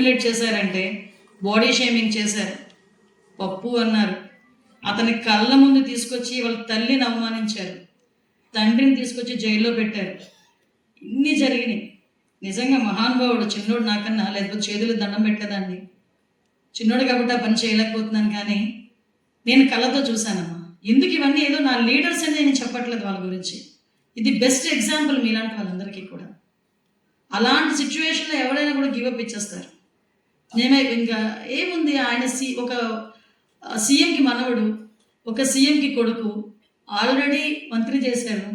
Humiliate చేశారంటే, body shaming చేశారు, పప్పు అన్నారు, అతని కళ్ళ ముందు తీసుకొచ్చి వాళ్ళ తల్లిని అవమానించారు, తండ్రిని తీసుకొచ్చి జైల్లో పెట్టారు. ఇన్ని జరిగినాయి. నిజంగా మహానుభావుడు, చిన్నోడు నాకన్నా, లేకపోతే చేతులు దండం పెట్టేదాన్ని. చిన్నోడు కాబట్టి ఆ పని చేయలేకపోతున్నాను, కానీ నేను కళ్ళతో చూశానమ్మా. ఎందుకు ఇవన్నీ ఏదో నా లీడర్స్ అని నేను చెప్పట్లేదు వాళ్ళ గురించి. ఇది బెస్ట్ ఎగ్జాంపుల్ మీలాంటి వాళ్ళందరికీ కూడా. అలాంటి సిచ్యువేషన్లో ఎవరైనా కూడా గివప్ ఇచ్చేస్తారు. నేనే ఇంకా ఏముంది, ఆయన ఒక సీఎంకి మనవడు, ఒక సీఎంకి కొడుకు, ఆల్రెడీ మంత్రి చేశారు.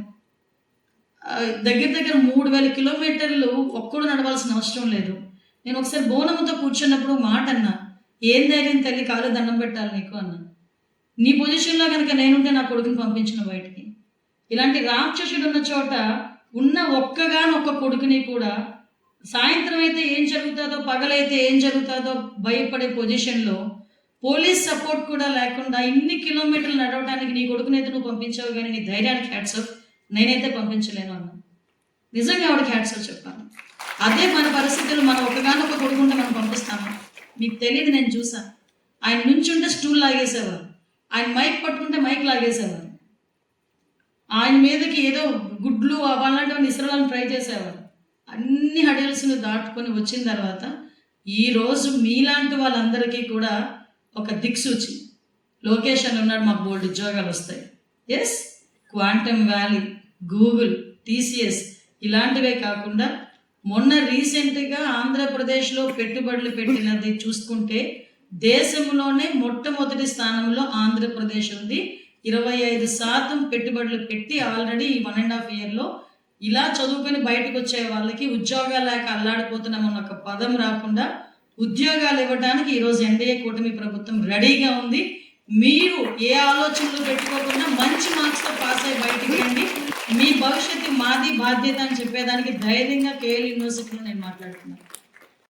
దగ్గర 3000 కిలోమీటర్లు ఒక్కడు నడవాల్సిన అవసరం లేదు. నేను ఒకసారి బోనమ్మతో కూర్చున్నప్పుడు మాట అన్నా, ఏం ధైర్యం తల్లి, కాలు దండం పెట్టాలి నీకు అన్నా. నీ పొజిషన్లో కనుక నేనుంటే నా కొడుకుని పంపించిన బయటికి. ఇలాంటి రాక్షసుడు ఉన్న చోట ఉన్న ఒక్క కొడుకుని కూడా సాయంత్రం అయితే ఏం జరుగుతుందో, పగలైతే ఏం జరుగుతుందో భయపడే పొజిషన్లో, పోలీస్ సపోర్ట్ కూడా లేకుండా ఇన్ని కిలోమీటర్లు నడవడానికి నీ కొడుకునైతే నువ్వు పంపించావు, కానీ నీ ధైర్యానికి హ్యాట్స్ ఆఫ్, నేనైతే పంపించలేను అన్నా. నిజంగా ఆవిడకి హ్యాట్స్ ఆఫ్ చెప్పాను. అదే మన పరిస్థితులు, మనం ఒకగానొక కొడుకుంటే మనం పంపిస్తామా? మీకు తెలియదు, నేను చూసాను. ఆయన నుంచుంటే స్టూల్ లాగేసేవారు, ఆయన మైక్ పట్టుకుంటే మైక్ లాగేసేవారు, ఆయన మీదకి ఏదో గుడ్లు అలాంటివన్నీ ఇసరాలని ట్రై చేసేవారు. అన్ని హడిల్స్ను దాటుకొని వచ్చిన తర్వాత ఈరోజు మీలాంటి వాళ్ళందరికీ కూడా ఒక దిక్సూచి లోకేష్ అని ఉన్నాడు, మాకు బోల్డ్ ఉద్యోగాలు వస్తాయి. Yes, quantum valley, Google, TCS ఇలాంటివే కాకుండా మొన్న రీసెంట్గా ఆంధ్రప్రదేశ్లో పెట్టుబడులు పెట్టినది చూసుకుంటే దేశంలోనే మొట్టమొదటి స్థానంలో ఆంధ్రప్రదేశ్ ఉంది. 25% పెట్టుబడులు పెట్టి ఆల్రెడీ ఈ 1.5 ఇయర్లో ఇలా చదువుకొని బయటకు వచ్చే వాళ్ళకి ఉద్యోగాలు లేక అల్లాడిపోతున్నామన్న ఒక పదం రాకుండా ఉద్యోగాలు ఇవ్వడానికి ఈరోజు ఎన్డీఏ కూటమి ప్రభుత్వం రెడీగా ఉంది. మీరు ఏ ఆలోచనలు పెట్టుకోకుండా మంచి మార్క్స్తో పాస్ అయ్యి బయటికి రండి. మీ భవిష్యత్తు మాది బాధ్యత అని చెప్పేదానికి ధైర్యంగా కేఎల్ యూనివర్సిటీలో నేను మాట్లాడుతున్నాను.